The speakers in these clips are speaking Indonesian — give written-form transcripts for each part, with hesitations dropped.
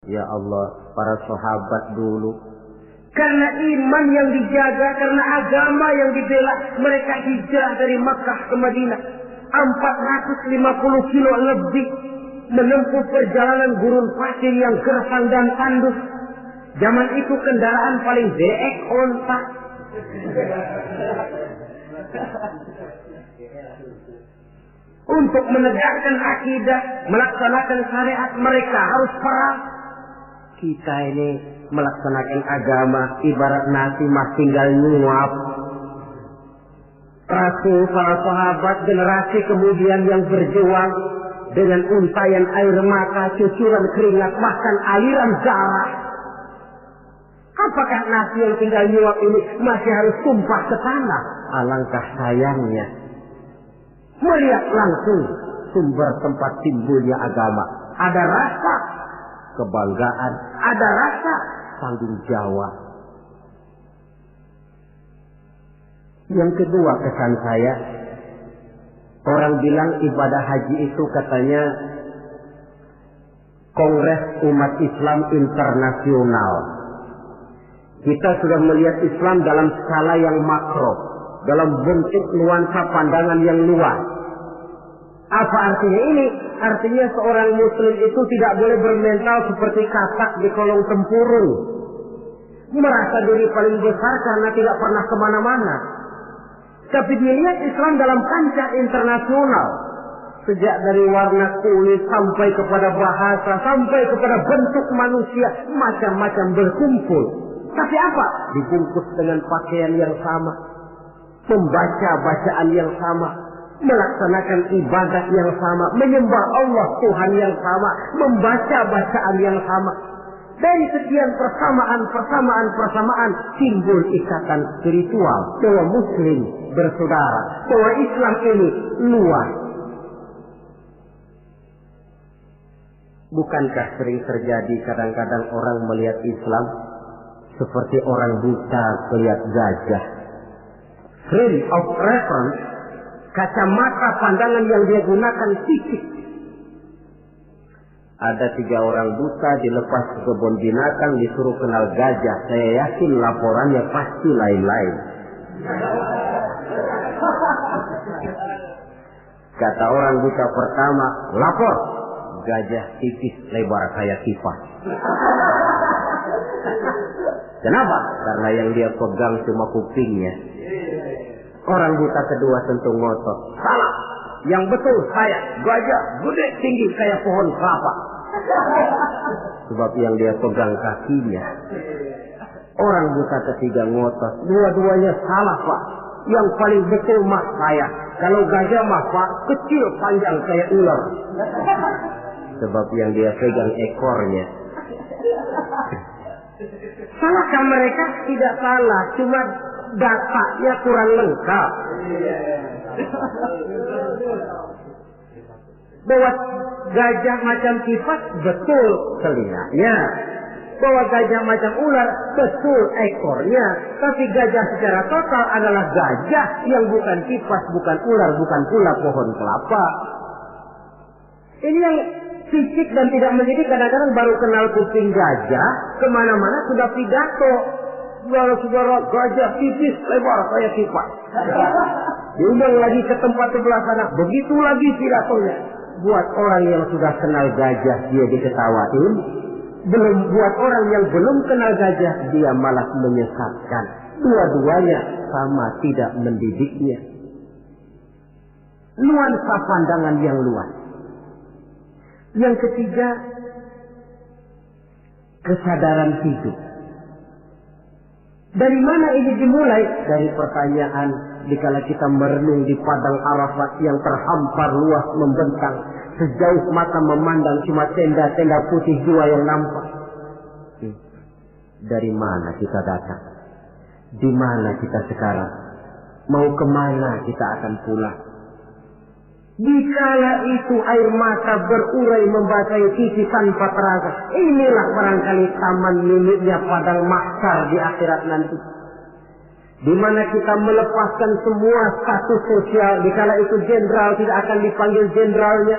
Ya Allah, para sahabat dulu. Karena iman yang dijaga, karena agama yang dibela, mereka hijrah dari Makkah ke Madinah. 450 kilo lebih menempuh perjalanan gurun pasir yang gersang dan tandus. Zaman itu kendaraan paling deek onta. Untuk menegakkan akidah, melaksanakan syariat, mereka harus perang. Kita ini melaksanakan agama ibarat nasi mah tinggal nyuap. Rasul, para sahabat, generasi kemudian yang berjuang dengan untayan air mata, cucuran keringat, bahkan aliran darah. Apakah nasi yang tinggal nyuap ini masih harus tumpah ke tanah? Alangkah sayangnya melihat langsung sumber tempat timbulnya agama. Ada rasa kebanggaan, ada rasa tanggung jawab. Yang kedua kesan saya, orang bilang ibadah haji itu katanya Kongres Umat Islam Internasional. Kita sudah melihat Islam dalam skala yang makro, dalam bentuk nuansa pandangan yang luas. Apa artinya ini? Artinya seorang muslim itu tidak boleh bermental seperti katak di kolong tempurung, merasa diri paling besar karena tidak pernah kemana-mana. Tapi dilihat Islam dalam kancah internasional, sejak dari warna kulit sampai kepada bahasa, sampai kepada bentuk manusia, macam-macam berkumpul. Tapi apa? Dibungkus dengan pakaian yang sama, membaca bacaan yang sama, melaksanakan ibadah yang sama, menyembah Allah Tuhan yang sama, membaca bacaan yang sama. Dari sekian persamaan timbul ikatan spiritual bahwa muslim bersaudara, bahwa Islam ini luas. Bukankah sering terjadi kadang-kadang orang melihat Islam seperti orang buta melihat gajah? Frame of reference, kacamata pandangan yang dia gunakan sipit. Ada 3 orang buta dilepas ke kebun binatang, disuruh kenal gajah. Saya yakin laporannya pasti lain-lain. Kata orang buta pertama, lapor. Gajah tipis lebar kayak kipas. Kenapa? Karena yang dia pegang cuma kupingnya. Orang buta kedua tentu ngotot. Salah. Yang betul saya, gajah gede tinggi kayak pohon kelapa. Sebab yang dia pegang kakinya. Orang buta ketiga ngotot. Dua-duanya salah, Pak. Yang paling betul mah saya. Kalau gajah mah Pak, kecil panjang kayak ular. Sebab yang dia pegang ekornya. Salahkah mereka? Tidak salah, cuma datanya kurang lengkap. Bahwa gajah macam kipas, betul telinganya. Bahwa gajah macam ular, betul ekornya. Tapi gajah secara total adalah gajah yang bukan kipas, bukan ular, bukan pula pohon kelapa. Ini yang fisik dan tidak mendidik, kadang-kadang baru kenal kuping gajah, kemana-mana sudah pidato. Saudara-saudara, gajah tipis lebar kayak kipas. Diundang lagi ke tempat sebelah sana, begitu lagi pidatonya. Buat orang yang sudah kenal gajah, dia diketawain. Buat orang yang belum kenal gajah, dia malah menyesatkan. Dua-duanya sama tidak mendidiknya. Nuansa pandangan yang luas. Yang ketiga, kesadaran hidup. Dari mana ini dimulai? Dari pertanyaan dikala kita merenung di padang Arafat yang terhampar luas membentang, sejauh mata memandang cuma tenda-tenda putih 2 yang nampak. Dari mana kita datang? Di mana kita sekarang? Mau kemana kita akan pulang? Dikala itu air mata berurai membasahi pipi tanpa terasa. Inilah barangkali taman miliknya padang mahsyar di akhirat nanti. Di mana kita melepaskan semua status sosial. Dikala itu jenderal tidak akan dipanggil jenderalnya.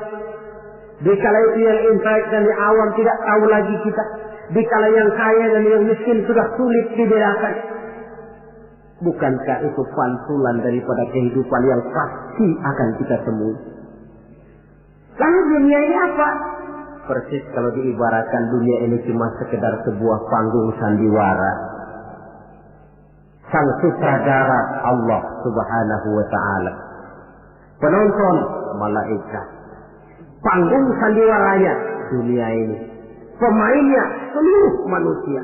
Dikala itu yang intelek dan yang awam tidak tahu lagi kita. Dikala yang kaya dan yang miskin sudah sulit dibedakan. Bukankah itu pantulan daripada kehidupan yang pasti akan kita temui? Lalu dunia ini apa? Persis kalau diibaratkan dunia ini cuma sekedar sebuah panggung sandiwara. Sang sutradara Allah Subhanahu wa ta'ala. Penonton malaikat. Panggung sandiwaranya dunia ini. Pemainnya seluruh manusia.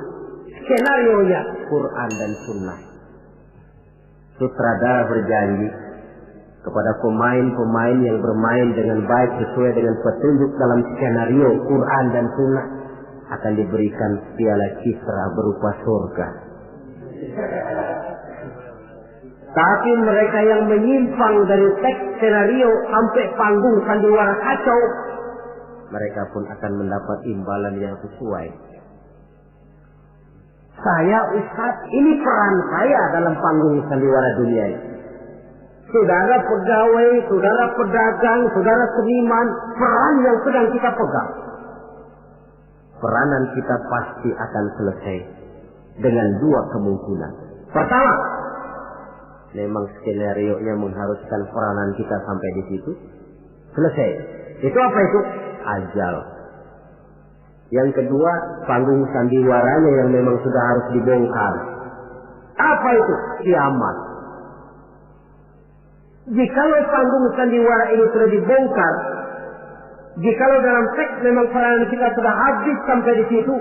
Skenarionya Quran dan Sunnah. Sutradara berjanji kepada pemain-pemain yang bermain dengan baik sesuai dengan petunjuk dalam skenario Quran dan Sunnah akan diberikan piala Kisra berupa surga. Tapi mereka yang menyimpang dari teks skenario sampai panggung sandiwara kacau, mereka pun akan mendapat imbalan yang sesuai. Saya Ustaz, ini peran saya dalam panggung sandiwara dunia ini. Saudara pegawai, saudara pedagang, saudara seniman, peran yang sedang kita pegang. Peranan kita pasti akan selesai dengan dua kemungkinan. Pertama, memang skenario-nya mengharuskan peranan kita sampai di situ. Selesai. Itu apa itu? Ajal. Yang kedua, panggung sandiwaranya yang memang sudah harus dibongkar. Apa itu? Kiamat. Jikalau panggung sandiwara ini sudah dibongkar, jikalau dalam teks memang peranan kita sudah habis sampai di situ,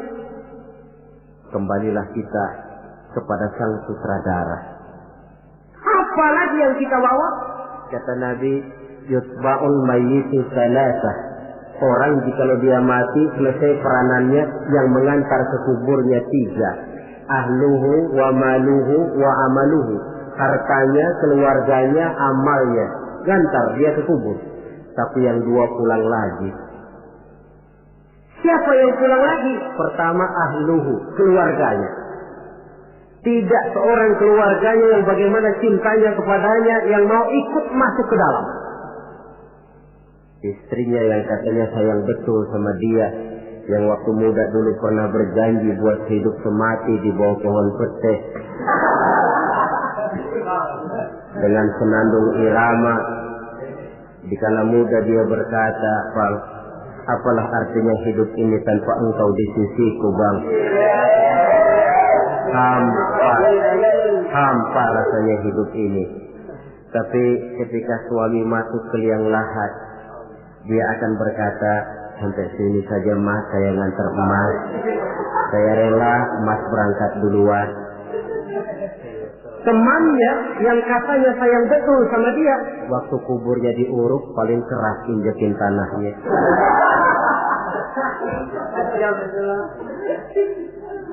kembalilah kita kepada sang sutradara. Apa lagi yang kita bawa? Kata Nabi, yutba'ul mayyitu salasah. Orang jikalau dia mati, selesai peranannya, yang mengantar ke kuburnya tiga. Ahluhu wa maluhu wa amaluhu. Hartanya, keluarganya, amalnya. Gantar dia ke kubur. Tapi yang dua pulang lagi. Siapa yang pulang lagi? Pertama ahluhu, keluarganya. Tidak seorang keluarganya yang bagaimana cintanya kepadanya yang mau ikut masuk ke dalam. Istrinya yang katanya sayang betul sama dia, yang waktu muda dulu pernah berjanji buat hidup semati di bawah pohon pete dengan senandung irama. Dikala muda dia berkata, Bang, apalah artinya hidup ini tanpa engkau di sisiku, Bang? Hampa rasanya hidup ini. Tapi ketika suami masuk ke liang lahat, dia akan berkata, sampai sini saja Mas, saya ngantar emas. Saya rela Mas berangkat duluan. Temannya yang katanya sayang betul sama dia, waktu kuburnya diuruk paling keras injekin tanahnya.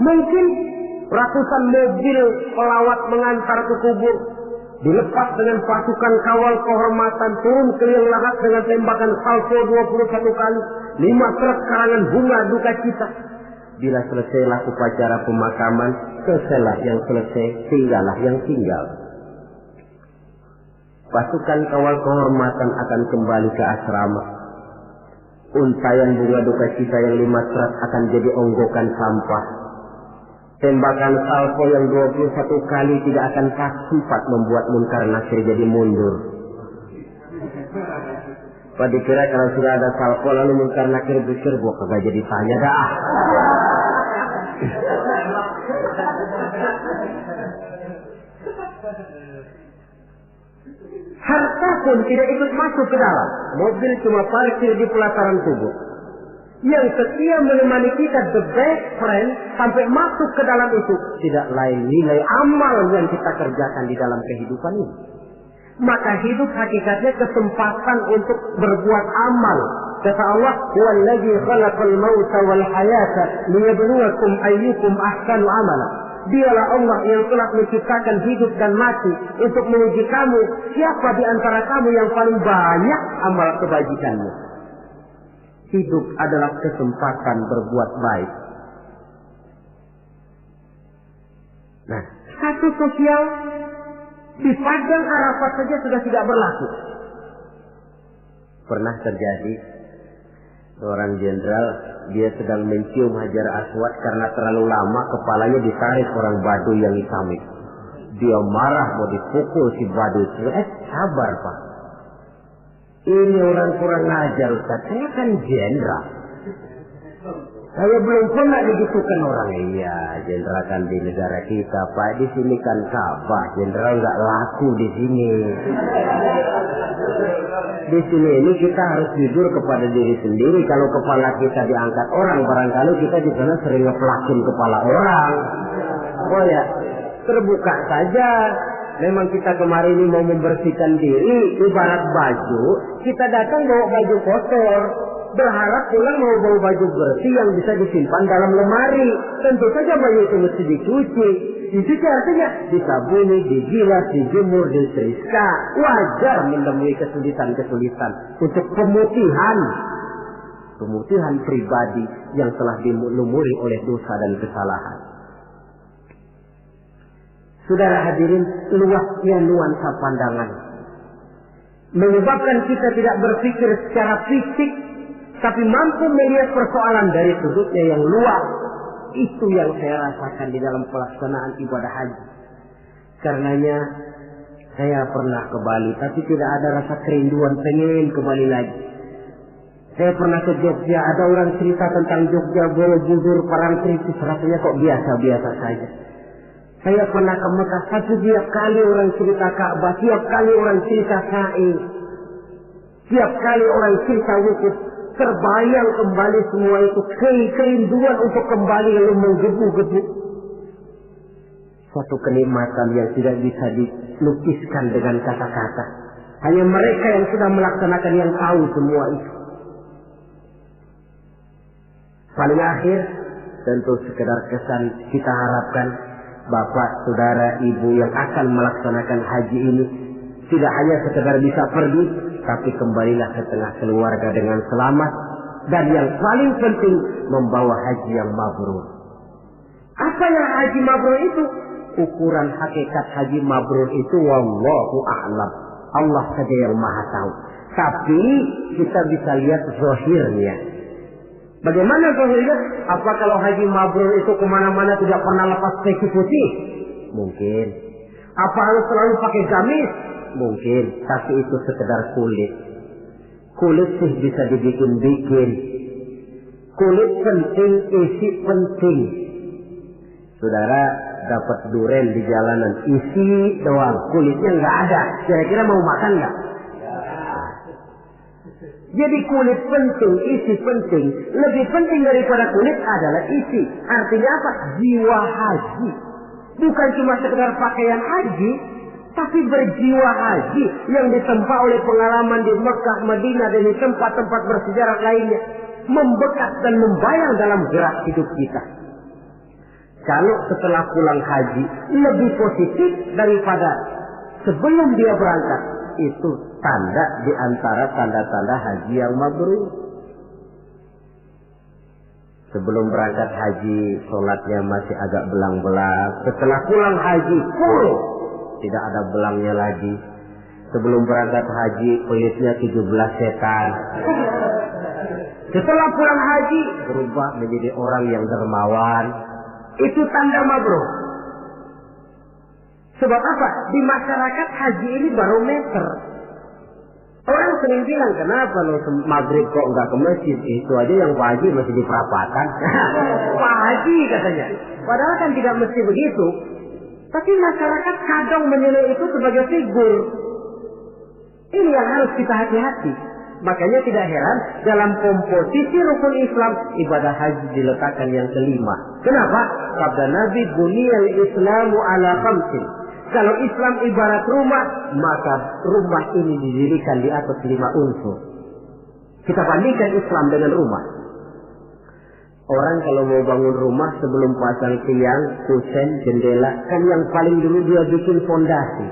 Mungkin ratusan mobil pelawat mengantar ke kubur, dilepas dengan pasukan kawal kehormatan, turun ke liang lahat dengan tembakan salvo 21 kali, 5 truk karangan bunga duka cita. Bila selesailah upacara pemakaman, selesailah yang selesai, tinggallah yang tinggal. Pasukan kawal kehormatan akan kembali ke asrama. Untayan bunga duka cita yang 5 truk akan jadi onggokan sampah. Tembakan salvo yang 21 kali tidak akan sempat membuat Munkar Nakir jadi mundur. Pada kira kalau sudah ada salvo lalu Munkar Nakir pikir, gua kagak jadi tanya dah. Harta pun tidak ikut masuk ke dalam. Mobil cuma parkir di pelataran kubur. Yang setia menemani kita, the best friend, sampai masuk ke dalam itu tidak lain nilai amal yang kita kerjakan di dalam kehidupan ini. Maka hidup hakikatnya kesempatan untuk berbuat amal. Kata Allah, "Wallazi khalaqal mauta wal hayata liyabluwakum ayyukum ahsanu amala." Dialah Allah yang telah menciptakan hidup dan mati untuk menguji kamu, siapa di antara kamu yang paling banyak amal kebajikannya. Hidup adalah kesempatan berbuat baik. Nah, status sosial di padang Arafat saja sudah tidak berlaku. Pernah terjadi Seorang jenderal, dia sedang mencium Hajar Aswad karena terlalu lama kepalanya ditarik orang Baduy yang hitam itu. Dia marah mau dipukul si Baduy. Sabar Pak. Ini orang kurang ajar Ustaz. Saya kan jenderal. Saya belum pernah digitukan orang. Iya, jenderal kan di negara kita Pak. Di sini kan Ka'bah. Jenderal nggak laku di sini. Di sini ini kita harus jujur kepada diri sendiri. Kalau kepala kita diangkat orang, barangkali kita di sana sering ngepelakin kepala orang. Oh ya, terbuka saja. Memang kita kemarin ini mau membersihkan diri, ibarat baju. Kita datang bawa baju kotor, berharap pulang mau bawa baju bersih yang bisa disimpan dalam lemari. Tentu saja baju itu mesti dicuci. Dicuci artinya disabuni, digilas, dijemur, disetrika. Wajar menemui kesulitan-kesulitan untuk pemutihan pribadi yang telah dilumuri oleh dosa dan kesalahan. Saudara hadirin, luasnya nuansa pandangan menyebabkan kita tidak berpikir secara fisik, tapi mampu melihat persoalan dari sudutnya yang luas. Itu yang saya rasakan di dalam pelaksanaan ibadah haji. Karenanya saya pernah ke Bali, tapi tidak ada rasa kerinduan pengen ke Bali lagi. Saya pernah ke Jogja, ada orang cerita tentang Jogja, Borobudur, Parangtritis, rasanya kok biasa-biasa saja. Saya pernah ke Mekah, tapi tiap kali orang cerita Ka'bah, tiap kali orang cerita Sa'i, tiap kali orang cerita wukuf, terbayang kembali semua itu, kerinduan untuk kembali lalu menggebu-gebu. Suatu kenikmatan yang tidak bisa dilukiskan dengan kata-kata. Hanya mereka yang sudah melaksanakan yang tahu semua itu. Paling akhir, tentu sekedar kesan kita harapkan Bapak, Saudara, Ibu yang akan melaksanakan haji ini tidak hanya sekedar bisa pergi, tapi kembalilah ke tengah keluarga dengan selamat, dan yang paling penting membawa haji yang mabrur. Apa yang haji mabrur itu? Ukuran hakikat haji mabrur itu wallahu a'lam. Allah saja yang maha tahu. Tapi kita bisa lihat zahirnya. Bagaimana zahirnya? Apa kalau haji mabrur itu kemana-mana tidak pernah lepas peci putih? Mungkin. Apa harus selalu pakai gamis? Mungkin. Tapi itu sekedar kulit. Kulit sih bisa dibikin-bikin. Kulit penting, isi penting. Saudara dapat duren di jalanan, isi doang, kulitnya nggak ada. Kira-kira mau makan nggak? Jadi kulit penting, isi penting. Lebih penting daripada kulit adalah isi. Artinya apa? Jiwa haji. Bukan cuma sekedar pakaian haji, tapi berjiwa haji yang ditempa oleh pengalaman di Mekah, Madinah, dan di tempat-tempat bersejarah lainnya. Membekas dan membayang dalam gerak hidup kita. Kalau setelah pulang haji lebih positif daripada sebelum dia berangkat, itu tanda di antara tanda-tanda haji yang mabrur. Sebelum berangkat haji, sholatnya masih agak belang-belang. Setelah pulang haji, full, tidak ada belangnya lagi. Sebelum berangkat haji, kulitnya 17 setan. Setelah pulang haji, berubah menjadi orang yang dermawan. Itu tanda mabrur. Sebab apa? Di masyarakat haji ini barometer. Orang sering bilang, kenapa lo maghrib kok nggak ke masjid? Itu aja yang Pak Haji masih di perapatan. Pak Haji katanya. Padahal kan tidak mesti begitu. Tapi masyarakat kadang menilai itu sebagai figur. Ini yang harus kita hati-hati. Makanya tidak heran dalam komposisi rukun Islam, ibadah haji diletakkan yang kelima. Kenapa? Sabda Nabi, buniyal Islamu ala khamsin. Kalau Islam ibarat rumah, maka rumah ini didirikan di atas 5 unsur. Kita bandingkan Islam dengan rumah. Orang kalau mau bangun rumah sebelum pasang tiang, kusen, jendela, kan yang paling dulu dia bikin fondasi.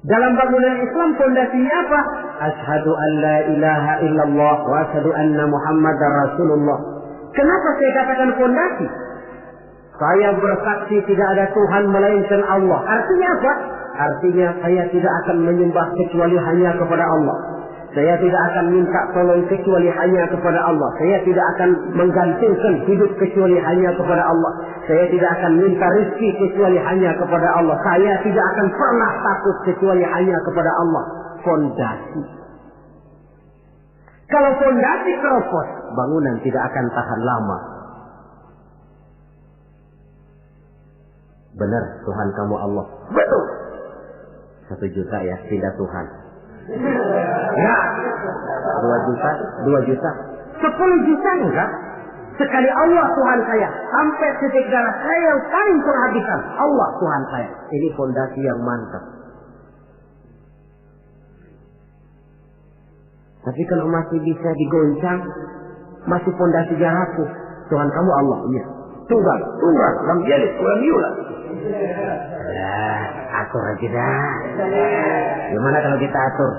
Dalam bangunan Islam fondasinya apa? Asyhadu an la ilaha illallah wa asyhadu anna Muhammadar Rasulullah. Kenapa saya katakan fondasi? Saya bersaksi tidak ada Tuhan melainkan Allah. Artinya apa? Artinya saya tidak akan menyembah kecuali hanya kepada Allah. Saya tidak akan minta tolong kecuali hanya kepada Allah. Saya tidak akan menggantungkan hidup kecuali hanya kepada Allah. Saya tidak akan minta rezeki kecuali hanya kepada Allah. Saya tidak akan pernah takut kecuali hanya kepada Allah. Fondasi. Kalau fondasi keropos, bangunan tidak akan tahan lama. Benar Tuhan kamu Allah. Betul. 1 juta ya, tidak Tuhan. Ya, 2 juta, 2 juta, 10 juta enggak. Sekali Allah Tuhan saya, sampai titik darah saya yang paling penghabisan, Allah Tuhan saya. Ini fondasi yang mantap. Tapi kalau masih bisa digoncang, masih fondasi rapuh, Tuhan kamu Allah, iya. Tunggal, lam yalid, lam yulad. Ya, atur aja dah. Gimana kalau kita atur?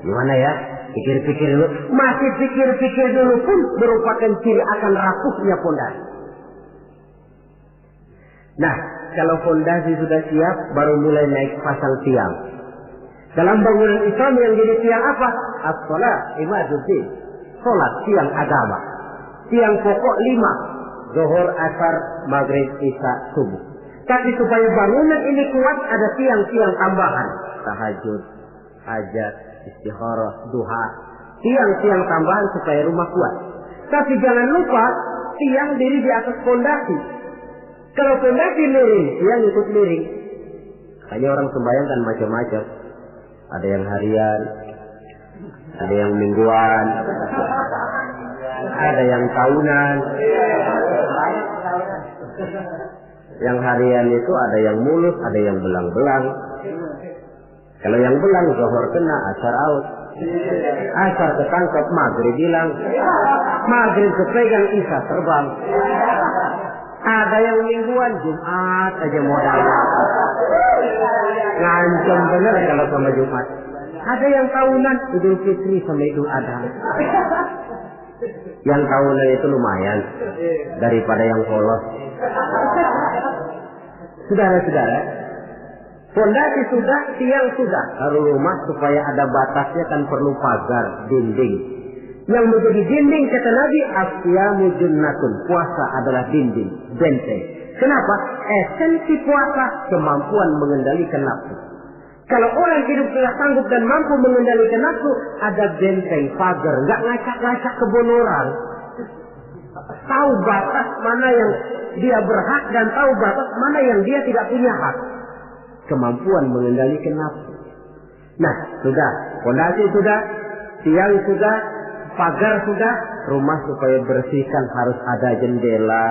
Gimana ya? Pikir-pikir dulu. Masih pikir-pikir dulu pun merupakan ciri akan rapuhnya fondasi. Nah, kalau fondasi sudah siap, baru mulai naik pasang tiang. Dalam bangunan Islam yang jadi tiang apa? As-salat, imaduddin. Salat, tiang agama. Tiang pokok 5. Zuhur, asar, maghrib, isya, subuh. Tapi supaya bangunan ini kuat, ada tiang-tiang tambahan. Tahajud, hajat, istikharah, duha. Tiang-tiang tambahan supaya rumah kuat. Tapi jangan lupa, tiang diri di atas fondasi. Kalau fondasi miring, tiang ikut miring. Makanya orang sembahyang kan macam-macam. Ada yang harian, ada yang mingguan, ada yang tahunan. Yang harian itu ada yang mulus, ada yang belang-belang. Kalau yang belang, zuhur kena, asar out. Asar ketangkep, maghrib hilang. Maghrib kepegang, isya terbang. Ada yang mingguan, Jumat aja modal. Ngancam bener kalau sama Jumat. Ada yang tahunan, Idul Fitri sama Idul Adha. Yang tahunan itu lumayan daripada yang polos. Saudara-saudara, fondasi sudah, tiang sudah. Kalau rumah supaya ada batasnya kan perlu pagar, dinding. Yang menjadi dinding kata Nabi, asyamu junnatun. Puasa adalah dinding, benteng. Kenapa? Esensi puasa kemampuan mengendalikan nafsu. Kalau orang hidup tidak sanggup dan mampu mengendalikan nafsu, ada benteng, pagar, nggak ngacak-ngacak kebun orang. Tahu batas mana yang dia berhak dan tahu batas mana yang dia tidak punya hak. Kemampuan mengendalikan nafsu. Nah, sudah, fondasi sudah, tiang sudah, pagar sudah, rumah supaya bersihkan harus ada jendela,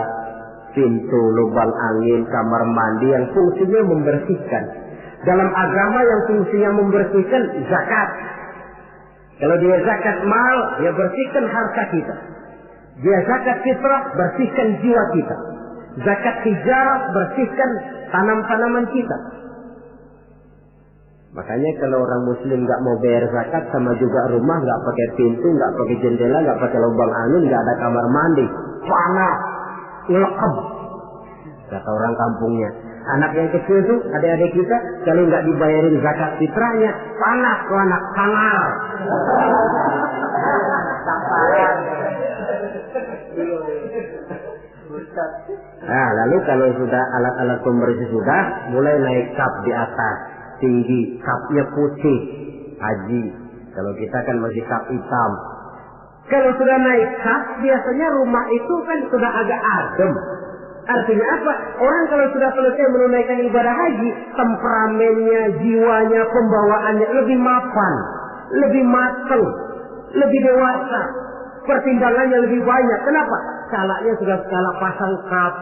pintu, lubang angin, kamar mandi yang fungsinya membersihkan. Dalam agama yang fungsinya membersihkan zakat. Kalau dia zakat mal, dia bersihkan harta kita. Dia zakat fitrah, bersihkan jiwa kita. Zakat tijarah, bersihkan tanam-tanaman kita. Makanya kalau orang muslim nggak mau bayar zakat, sama juga rumah nggak pakai pintu, nggak pakai jendela, nggak pakai lubang angin, nggak ada kamar mandi, panas, lekep. Kata orang kampungnya. Anak yang kecil tuh, adik-adik kita, kalau nggak dibayarin zakat fitrahnya, panas tuh anak, sangar. Nah, lalu kalau sudah alat-alat pembersih sudah, mulai naik kap di atas, tinggi, kapnya putih, haji. Kalau kita kan masih kap hitam. Kalau sudah naik kap, biasanya rumah itu kan sudah agak adem. Artinya apa? Orang kalau sudah selesai menunaikan ibadah haji, temperamennya, jiwanya, pembawaannya lebih mapan, lebih matang, lebih dewasa, pertimbangannya lebih banyak. Kenapa? Skalanya sudah skala pasang kap.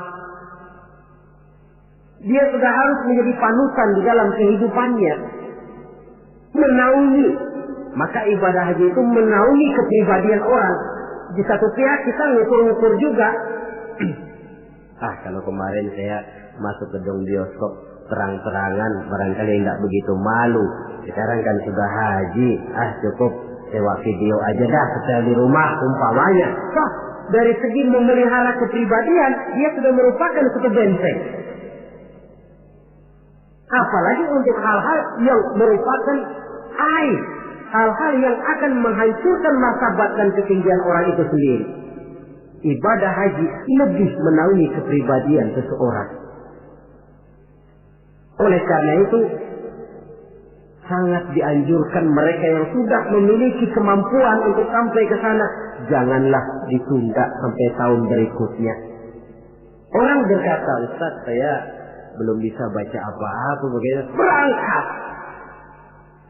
Dia sudah harus menjadi panutan di dalam kehidupannya, menaungi. Maka ibadah haji itu menaungi kepribadian orang. Di satu pihak kita ngukur-ngukur juga. Kalau kemarin saya masuk gedung bioskop terang-terangan, barangkali tidak begitu malu. Sekarang kan sudah haji, cukup sewa video aja dah, setel di rumah umpamanya. Dari segi memelihara kepribadian, dia sudah merupakan satu benteng. Apalagi untuk hal-hal yang merupakan aib, hal-hal yang akan menghancurkan martabat dan ketinggian orang itu sendiri. Ibadah haji lebih menaungi kepribadian seseorang. Oleh karena itu, sangat dianjurkan mereka yang sudah memiliki kemampuan untuk sampai ke sana, janganlah ditunda sampai tahun berikutnya. Orang berkata, Ustaz, saya belum bisa baca apa-apa, bagaimana? Berangkat.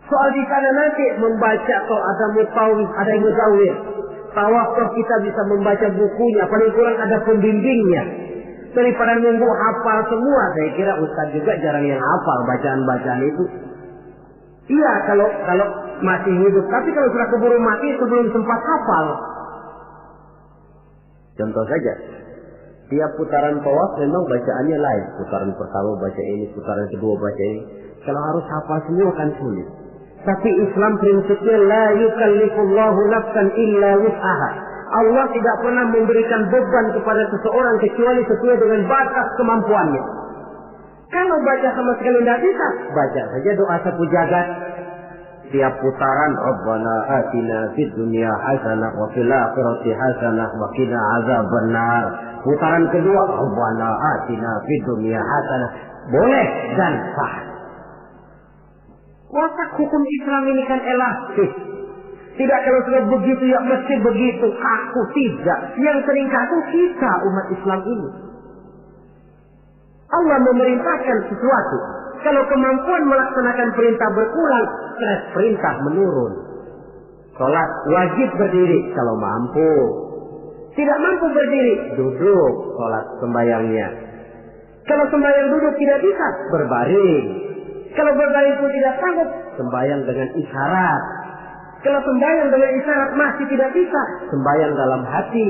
Soal di sana nanti membaca atau ada mutawif, ada mutawif. Tawaf kita bisa membaca bukunya, paling kurang ada pembimbingnya. Daripada nunggu hafal semua, saya kira Ustaz juga jarang yang hafal bacaan-bacaan itu. Iya, kalau masih hidup. Tapi kalau sudah keburu mati, itu belum sempat hafal. Contoh saja, tiap putaran tawaf memang bacaannya lain. Putaran pertama baca ini, putaran kedua baca ini. Kalau harus hafal semua kan sulit. Tapi Islam prinsipnya la yukallifullahu nafsan illa wus'aha. Allah tidak pernah memberikan beban kepada seseorang kecuali sesuai dengan batas kemampuannya. Kalau baca sama sekali tidak bisa, baca saja doa sapu jagat. Tiap putaran, Rabbana atina fid dunya hasanah wa fil akhirati hasanah wa qina azabannar. Putaran kedua, Rabbana atina fid dunya hasanah. Boleh dan sah. Watak hukum Islam ini kan elastis. Tidak kalau sudah begitu ya mesti begitu. Kaku tidak. Yang sering kaku kita umat Islam ini. Allah memerintahkan sesuatu. Kalau kemampuan melaksanakan perintah berkurang, stres perintah menurun. Sholat wajib berdiri kalau mampu. Tidak mampu berdiri, duduk sholat sembahyangnya. Kalau sembahyang duduk tidak bisa, berbaring. Kalau berbaring pun tidak sanggup, sembahyang dengan isyarat. Kalau sembahyang dengan isyarat masih tidak bisa, sembahyang dalam hati.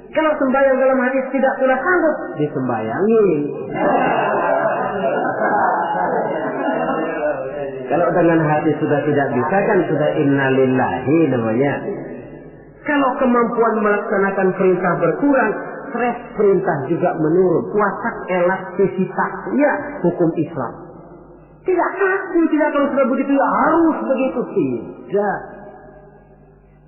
Kalau sembahyang dalam hati tidak pula sanggup, disembayangin. Kalau dengan hati sudah tidak bisa kan sudah innalillahi namanya. Kalau kemampuan melaksanakan perintah berkurang, stres perintah juga menurun. Watak elastisitas, ya hukum Islam. Tidak kaku, tidak kalau sudah begitu ya harus begitu, tidak.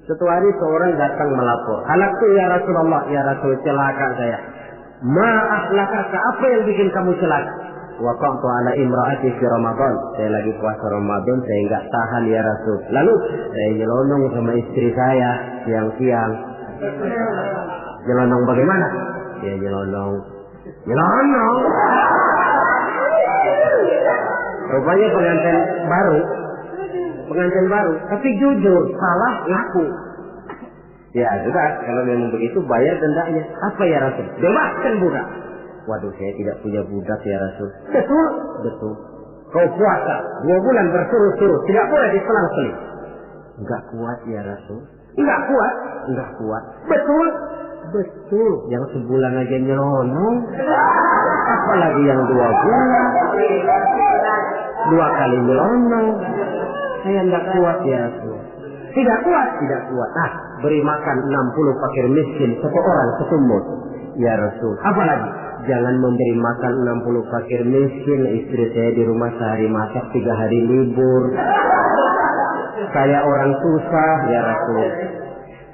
Suatu hari seorang datang melapor, halaktu ya Rasulullah, ya Rasul, celaka saya. Ma'ahlakaka, apa yang bikin kamu celaka? Waqa'tu ala imra'ati fi Ramadan. Saya lagi puasa Ramadan, saya enggak tahan ya Rasul. Lalu saya nyelonong sama istri saya siang-siang. Nyelonong bagaimana? Ya nyelonong. Rupanya pengantin baru, tapi jujur, salah ngaku. Ya sudah, kalau memang begitu bayar dendanya. Apa ya Rasul? Bebaskan budak. Waduh, saya tidak punya budak ya Rasul. Betul. Kau puasa 2 bulan berturut-turut, tidak boleh diselang-seling. Enggak kuat ya Rasul. Enggak kuat. Betul. Yang sebulan aja nyelonong, apalagi yang 2 bulan. 2 kali nyelonong. Saya enggak kuat ya Rasul. Tidak kuat. Ah, beri makan 60 fakir miskin, 1 orang setumut. Ya Rasul. Apalagi jangan memberi makan 60 fakir miskin. Istri saya di rumah sehari masak, 3 hari libur. Saya orang susah ya Rasul.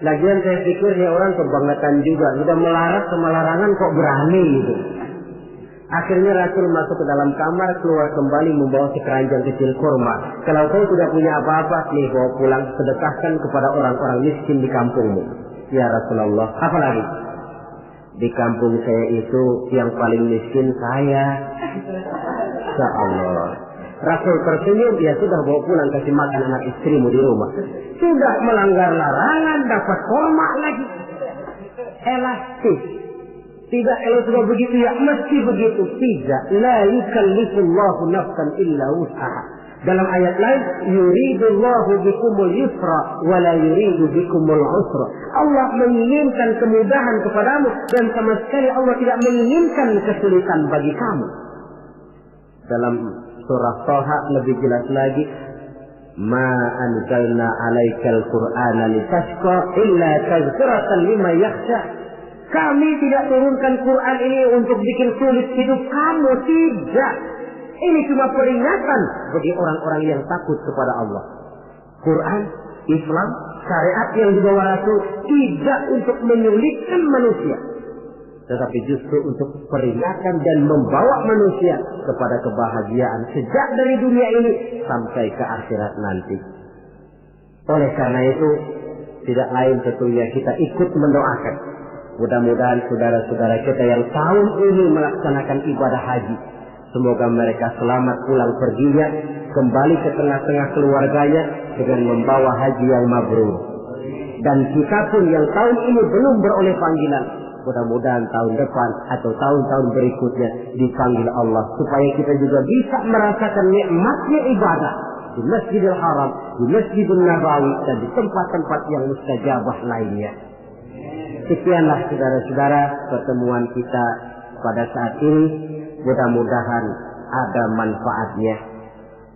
Lagian saya pikir ya orang kebangetan juga. Sudah melarat sama larangan kok berani gitu. Akhirnya Rasul masuk ke dalam kamar, keluar kembali membawa sekeranjang kecil kurma. Kalau kau tidak punya apa-apa, nih bawa pulang, sedekahkan kepada orang-orang miskin di kampungmu. Ya Rasulullah, apa lagi? Di kampung saya itu yang paling miskin saya. Ya Allah. Rasul tersenyum, ya sudah bawa pulang kasih makan anak istrimu di rumah. Sudah melanggar larangan, dapat kurma lagi. Elastis. Tidak, kalau sudah begitu ya mesti begitu. Tidak. La yukallifullahu nafsan illa wus'aha. Dalam ayat lain, yuridullahu bikumul yusra wa la yuridu bikumul usra. Allah menginginkan kemudahan kepadamu dan sama sekali Allah tidak menginginkan kesulitan bagi kamu. Dalam surah Thaha lebih jelas lagi, ma anzalna 'alaikal qur'ana litashqa illa tadhkiratan liman yakhsha. Kami tidak turunkan Quran ini untuk bikin sulit hidup kamu, tidak. Ini cuma peringatan bagi orang-orang yang takut kepada Allah. Quran, Islam, syariat yang dibawa Rasul tidak untuk menyulitkan manusia, tetapi justru untuk peringatan dan membawa manusia kepada kebahagiaan sejak dari dunia ini sampai ke akhirat nanti. Oleh karena itu, tidak lain tentunya kita ikut mendoakan. Mudah-mudahan saudara-saudara kita yang tahun ini melaksanakan ibadah haji, semoga mereka selamat pulang perginya, kembali ke tengah-tengah keluarganya dengan membawa haji yang mabrur. Dan kita pun yang tahun ini belum beroleh panggilan, mudah-mudahan tahun depan atau tahun-tahun berikutnya dipanggil Allah, supaya kita juga bisa merasakan nikmatnya ibadah di Masjidil Haram, di Masjidil Nabawi, dan di tempat-tempat yang mustajabah lainnya. Sekianlah saudara-saudara pertemuan kita pada saat ini. Mudah-mudahan ada manfaatnya.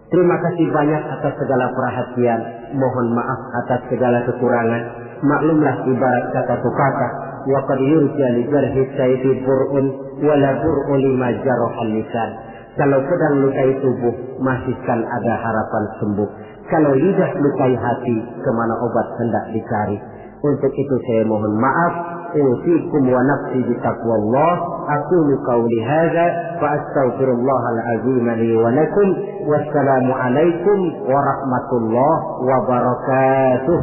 Terima kasih banyak atas segala perhatian. Mohon maaf atas segala kekurangan. Maklumlah ibarat kata pepatah, wa qad yurja li jarhi sayfi bur'un wa la bur'u lima jarahal lisan. Kalau pedang lukai tubuh, masih kan ada harapan sembuh. Kalau lidah lukai hati, kemana obat hendak dicari. Untuk itu saya mohon maaf. Usikum wa nafsi bitaqwallah. Aqulu qawli hadza fa astaghfirullahal azim li wa lakum. Wassalamu alaikum warahmatullahi wabarakatuh.